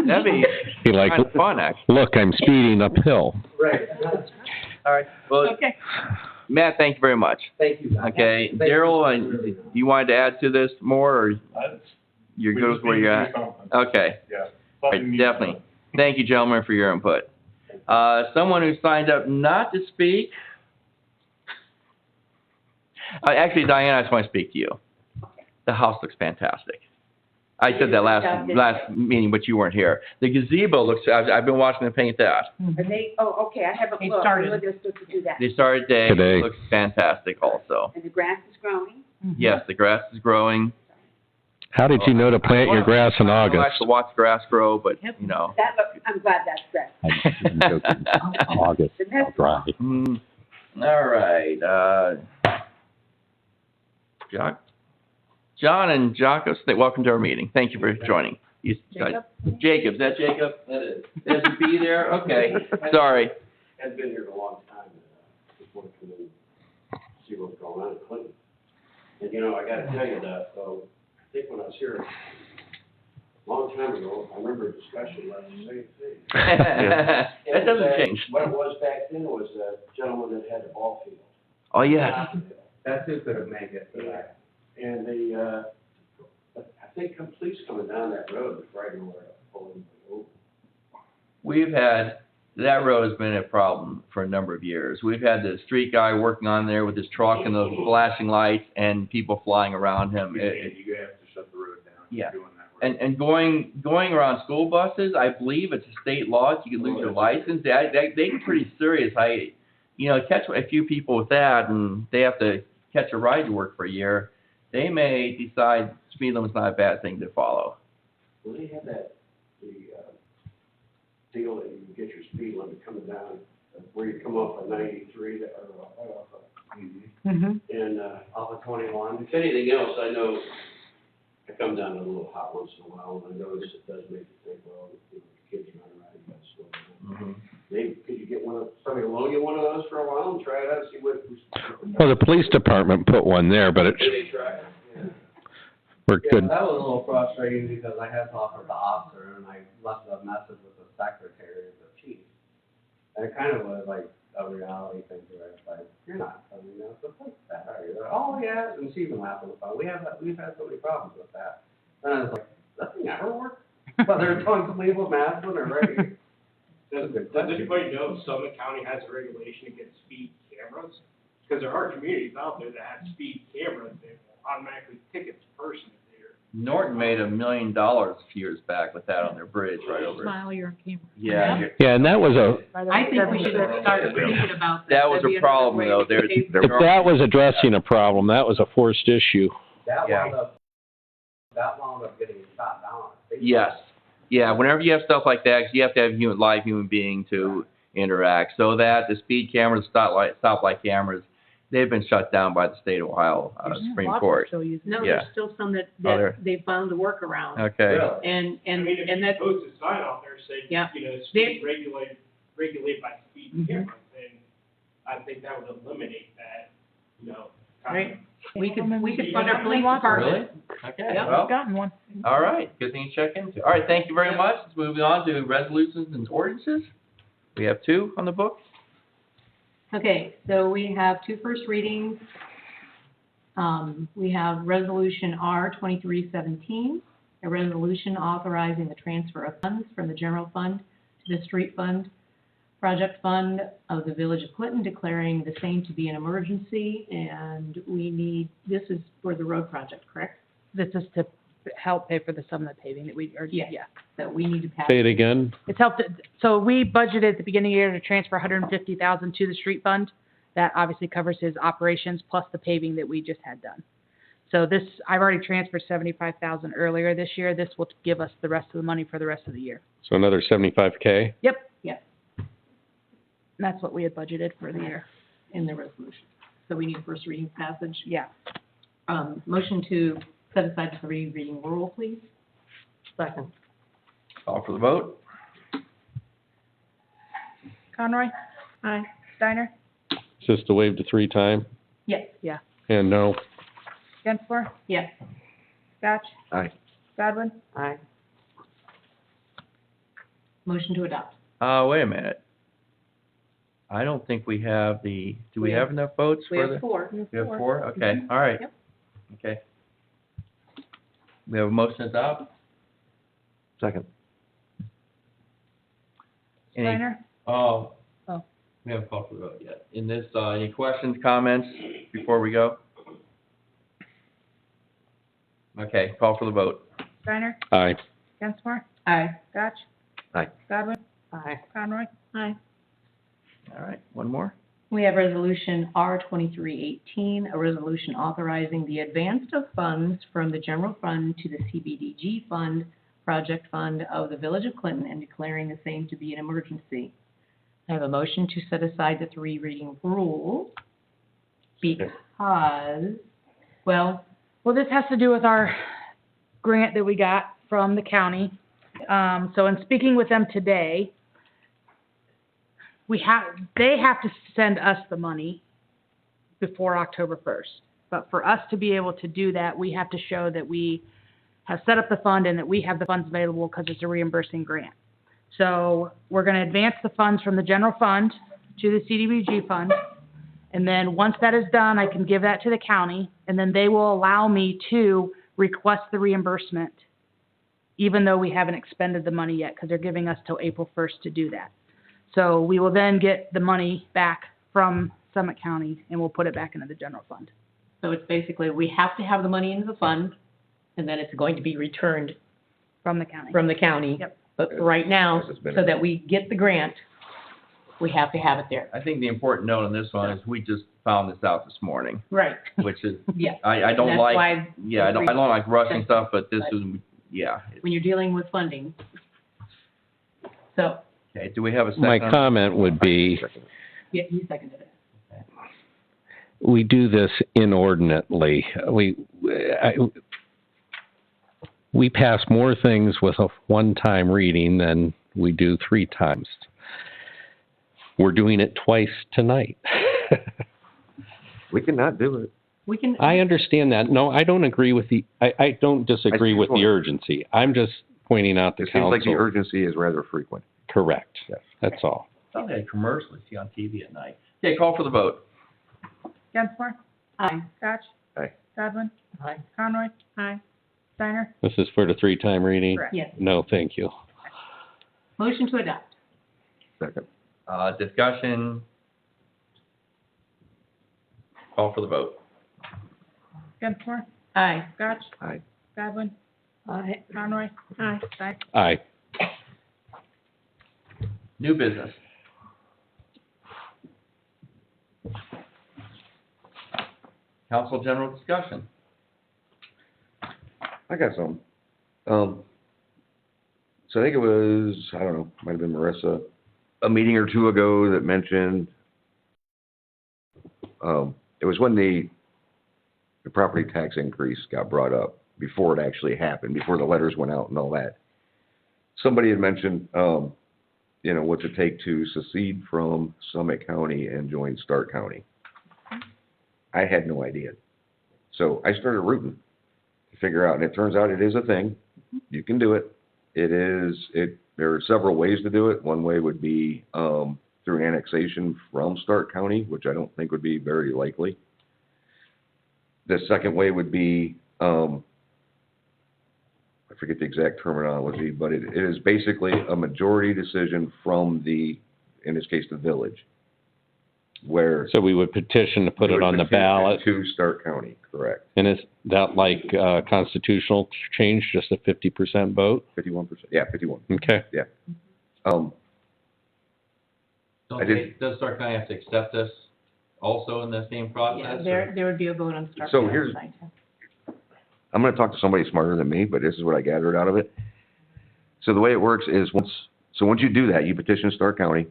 That'd be Be like, kind of fun, actually. look, I'm speeding uphill. Right, All right, well, Okay. Matt, thank you very much. thank you guys. Okay, Thank you. Daryl, Really and nice. you wanted to add to this more, or That's- you're we good just with where need you're to at? do something. Okay, Yeah. all Something right, needs to be definitely. done. Thank you, gentlemen, for your input. Someone who signed up not to speak. Actually, Diane, I just want to speak to you. The house looks fantastic. I said that last meeting, but you weren't here. The gazebo looks, I've been watching them paint that. Are they, oh, okay, I haven't They looked. started. I know they're supposed to do that. They started today. Today. It looks fantastic also. And the grass is growing? Yes, the grass is growing. How did you know to plant your grass in I like August? to watch grass grow, but, Yep. you know. That look, I'm glad that's good. August, The next dry. Mm, all right, John and Jocko, welcome to our meeting. Thank you for joining. Jacob? Jacob, is that Jacob? That is. There's a B there? Okay, sorry. I've been here a long time, and just want to come in and see what's going on in Clinton. And, you know, I gotta tell you that, I think when I was here a long time ago, I remember a discussion about the same thing. That doesn't change. What it was back then was a gentleman that had the ball field. Oh, yeah. That's who could have made it for that. And they, I think police coming down that road, it's right where pulling over. That road has been a problem for a number of years. We've had the street guy working on there with his truck and those flashing lights and people flying around him. You have to shut the road down. Yeah. Doing that road. And going around school buses, I believe it's a state law, you can lose your license. They get pretty serious. Catch a few people with that and they have to catch a ride to work for a year. They may decide speed limit's not a bad thing to follow. Well, they have the deal that you can get your speed limit coming down, where you come off of 93, or right off of, Mm-hmm. and, Off of 21. if anything else, I know, I come down to a little hot once in a while, and I notice it does make you think, well, you know, the kids are not riding, but slow down. Maybe, could you get somebody to loan you one of those for a while and try it out, see what. Well, the police department put one there, but Did they try it? Yeah. we're Yeah, good. that was a little frustrating because I had talked with the officer and I left a message with the secretary of the chief. And it kind of was like a reality thing where it's like, you're not telling me the police that, are you? They're like, oh, yeah, and she even laughed on the phone. We've had so many problems with that. And I was like, nothing ever worked? But they're telling somebody with masks when they're right here. Does anybody know if Summit County has a regulation against speed cameras? Because there are communities out there that have speed cameras, they will automatically ticket the person if they're. Norton made $1 million a few years back with that on their bridge right over. Smile, you're on camera. Yeah, Yeah, and that was I think we should start thinking about that. that was a problem though. that was addressing a problem. That was a forced issue. That Yeah. wound up getting shot down. Yes. Yeah, whenever you have stuff like that, 'cause you have to have live human being to interact. So that the speed cameras, stoplight cameras, they've been shut down by the state of Ohio, Supreme Court. No, Yeah. there's still some that there- they found a workaround. Okay. Really? And I mean, if you that's, post a sign out there saying, Yeah. you know, speed regulate by speed Mhm. cameras, then I think that would eliminate that, you know, kind Right. of. we could fund our police department. Okay, Yep. well, I've gotten one. all right, good thing you check into. All right, thank you very much. Let's move on to resolutions and ordinances. We have 2 on the book. Okay, so we have 2 first readings. We have Resolution R 2317, a resolution authorizing the transfer of funds from the general fund to the street fund, project fund of the Village of Clinton, declaring the same to be an emergency, and this is for the road project, correct? This is to help pay for some of the paving that we, or, Yes. yeah. So we need to pass. Say it again. It's helped, so we budgeted at the beginning of the year to transfer 150,000 to the street fund. That obviously covers his operations plus the paving that we just had done. So this, I've already transferred 75,000 earlier this year. This will give us the rest of the money for the rest of the year. So another 75K? Yep. Yes, And that's what we had budgeted for the year. in the resolution. So we need first reading passage. Yeah. Motion to set aside the 3 reading rule, please. Second. Call for the vote. Conroy? Aye. Steiner? Just to waive the 3 time? Yes. Yeah. And no? Gensler? Yes. Scotch? Aye. Godwin? Aye. Motion to adopt. Wait a minute. I don't think we have do we have enough votes We for have the? 4. We have 4? Okay, all right. Yep. Okay. We have a motion to adopt? Second. Any, Steiner? oh. Oh. We haven't called for the vote yet. In this, any questions, comments before we go? Okay, call for the vote. Steiner? Aye. Gensler? Aye. Scotch? Aye. Godwin? Aye. Conroy? Aye. All right, one more? We have Resolution R 2318, a resolution authorizing the advance of funds from the general fund to the CBDG fund, project fund of the Village of Clinton, and declaring the same to be an emergency. I have a motion to set aside the 3 reading rule because, well, Well, this has to do with our grant that we got from the county. So in speaking with them today, they have to send us the money before October 1st. But for us to be able to do that, we have to show that we have set up the fund and that we have the funds available because it's a reimbursing grant. So we're going to advance the funds from the general fund to the CDBG fund. And then once that is done, I can give that to the county, and then they will allow me to request the reimbursement, even though we haven't expended the money yet, because they're giving us till April 1st to do that. So we will then get the money back from Summit County, and we'll put it back into the general fund. so it's basically, we have to have the money into the fund, and then it's going to be returned From the county. from the county. Yep. But for right now, As it's been- so that we get the grant, we have to have it there. I think the important note on this one is we just found this out this morning, Right. which is, Yeah. I don't That's like, why yeah, I don't like rushing stuff, but this is, yeah. when you're dealing with funding. So, Okay, do we have a second? My on- comment would be, yeah, you seconded it. we do this inordinately. We pass more things with a one-time reading than we do 3 times. We're doing it twice tonight. We cannot do it. We can, I understand that. No, I don't agree with I don't disagree with the urgency. I'm just pointing out the It seems like the council. urgency is rather frequent. Correct. Yes. That's all. Thought they had commercials you see on TV at night. Okay, call for the vote. Gensler? Aye. Scotch? Aye. Godwin? Aye. Conroy? Aye. Steiner? This is for the 3-time reading? Correct. yes. No, thank you. Motion to adopt. Second. Discussion. Call for the vote. Gensler? Aye. Scotch? Aye. Godwin? Aye. Conroy? Aye. Steiner? Aye. New business. Council general discussion. I got some. So I think it was, I don't know, might have been Marissa, a meeting or 2 ago that mentioned, it was when the property tax increase got brought up, before it actually happened, before the letters went out and all that. Somebody had mentioned, what's it take to secede from Summit County and join Stark County. I had no idea. So I started rooting to figure out, and it turns out it is a thing. You can do it. There are several ways to do it. One way would be, through annexation from Stark County, which I don't think would be very likely. The second way would be, I forget the exact terminology, but it is basically a majority decision from in this case, the village, where. So we would petition to put it on the ballot. To Stark County, correct. And is that like constitutional change, just a 50% vote? 51%, yeah, 51. Okay. Yeah. Does Stark County have to accept this also in the same process? Yeah, there would be a vote on Stark So County here's- side, too. I'm gonna talk to somebody smarter than me, but this is what I gathered out of it. So the way it works is once you do that, you petition Stark County.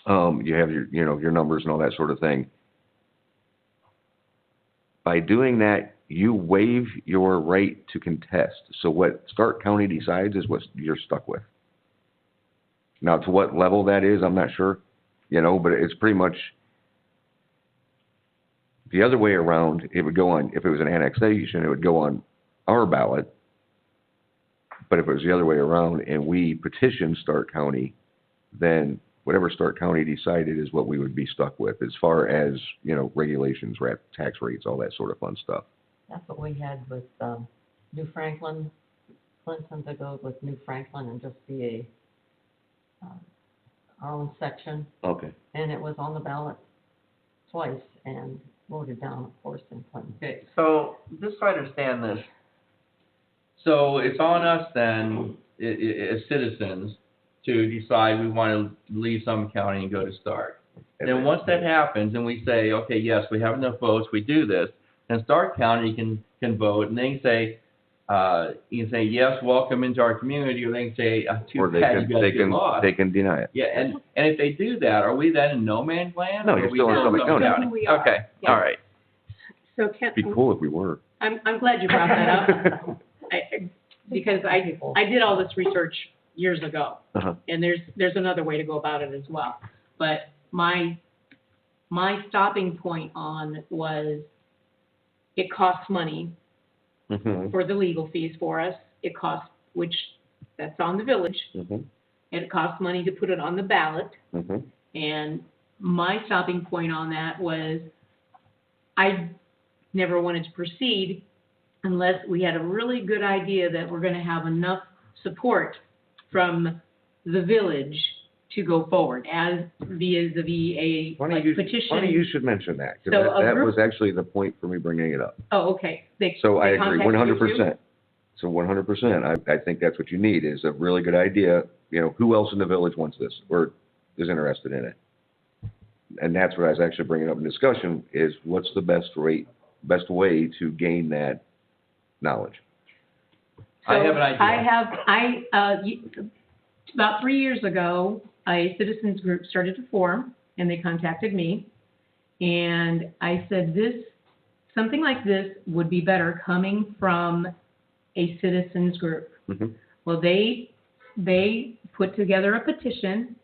You have your numbers and all that sort of thing. By doing that, you waive your right to contest. So what Stark County decides is what you're stuck with. Now, to what level that is, I'm not sure, but it's pretty much the other way around. It would go on, if it was an annexation, it would go on our ballot. But if it was the other way around and we petitioned Stark County, then whatever Stark County decided is what we would be stuck with as far as, regulations, tax rates, all that sort of fun stuff. That's what we had with, New Franklin, Clinton to go with New Franklin and just be our own section. Okay. And it was on the ballot twice and voted down, of course, in Clinton. Okay, so just so I understand this, so it's on us then, as citizens, to decide we want to leave Summit County and go to Stark. And then once that happens, and we say, okay, yes, we have enough votes, we do this, then Stark County can vote, and they can say, you can say, yes, welcome into our community, or they can say, too Or bad, you guys get lost. they can deny it. Yeah, and if they do that, are we then in no man's land? No, or you're are we still in Summit County. We are. Okay, Yeah. all right. So Ken, It'd be cool if we were. I'm glad you brought that up. Because I did all this research years ago, Uh-huh. and there's another way to go about it as well. But my stopping point on was, it costs money Mm-hmm. for the legal fees for us. It costs, that's on the village, Mm-hmm. and it costs money to put it on the ballot. Mm-hmm. And my stopping point on that was, I never wanted to proceed unless we had a really good idea that we're going to have enough support from the village to go forward as vis-a-vis a Funny like you petition. should mention that, So because a that group- was actually the point for me bringing it up. Oh, okay. So I they agree, contacted you too? 100%. So 100%, I think that's what you need, is a really good idea, who else in the village wants this, or is interested in it? And that's what I was actually bringing up in discussion, is what's the best way to gain that knowledge? I have an idea. About 3 years ago, a citizens group started to form, and they contacted me. And I said, something like this would be better coming from a citizens group. Mm-hmm. Well, they put together a petition,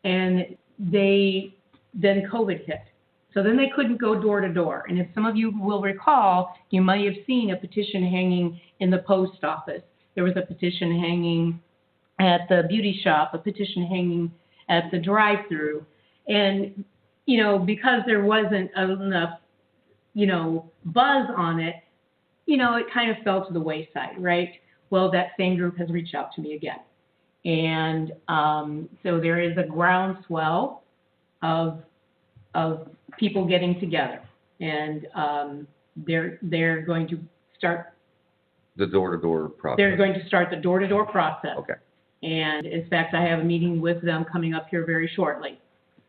and then COVID hit. So then they couldn't go door to door. And if some of you will recall, you might have seen a petition hanging in the post office. There was a petition hanging at the beauty shop, a petition hanging at the drive-through. And, because there wasn't enough, buzz on it, it kind of fell to the wayside, right? Well, that same group has reached out to me again. And so there is a groundswell of people getting together. And they're going to start. The door-to-door process. They're going to start the door-to-door process. Okay. And in fact, I have a meeting with them coming up here very shortly.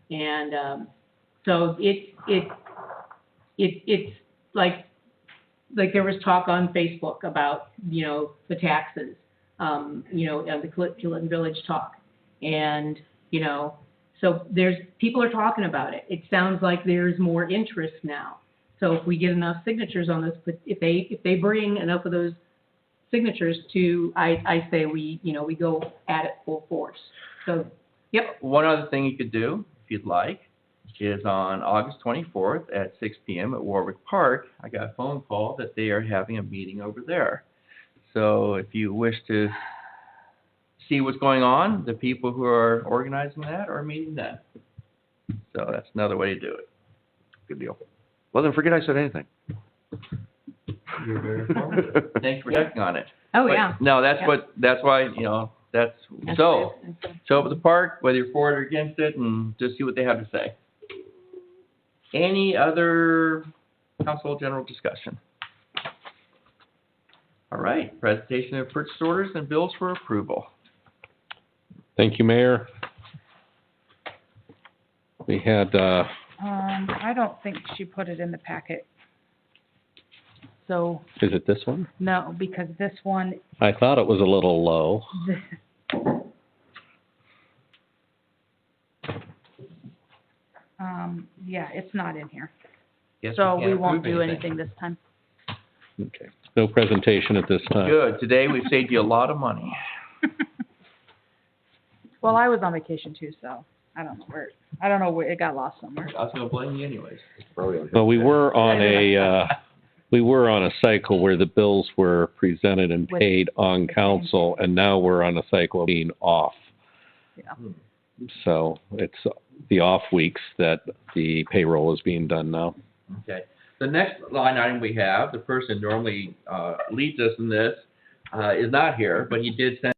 And so it's like there was talk on Facebook about, the taxes, and the Clinton Village talk. And, so people are talking about it. It sounds like there's more interest now. So if we get enough signatures on this, if they bring enough of those signatures to, I say we go at it full force. So, yep. One other thing you could do, if you'd like, is on August 24th at 6 p.m. at Warwick Park. I got a phone call that they are having a meeting over there. So if you wish to see what's going on, the people who are organizing that are meeting then. So that's another way to do it. Good deal. Well, then forget I said anything. You're very informative. Thanks for checking on it. Oh, But, yeah. No, that's Yeah. that's why, that's, That's so, what show up at the park, whether you're for it or against it, and just see what they have to say. Any other council general discussion? All right, presentation of purchase orders and bills for approval. Thank you, Mayor. We had, I don't think she put it in the packet. So, is it this one? no, because this one, I thought it was a little low. yeah, it's not in here. Guess So can't we won't approve do anything this time. Okay. No presentation at this time. Good, today we've saved you a lot of money. Well, I was on vacation too, so I don't know where, it got lost somewhere. I was gonna blame you anyways. Well, we were on a cycle where the bills were presented and With- paid on council, and now we're on a cycle of being off. Yeah. So it's the off weeks that the payroll is being done now. Okay. The next line item we have, the person who normally leads us in this, is not here, but he did send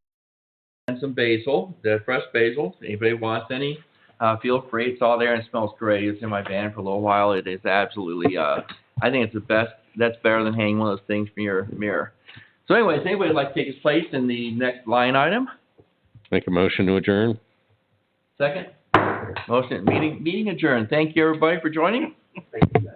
some basil, the fresh basil. If anybody wants any, feel free. It's all there and it smells great. It's in my van for a little while. It is absolutely, I think it's the best. That's better than hanging one of those things from your mirror. So anyways, anybody would like to take his place in the next line item? Make a motion to adjourn? Second? Motion, meeting adjourned. Thank you, everybody, for joining. Thank you, guys.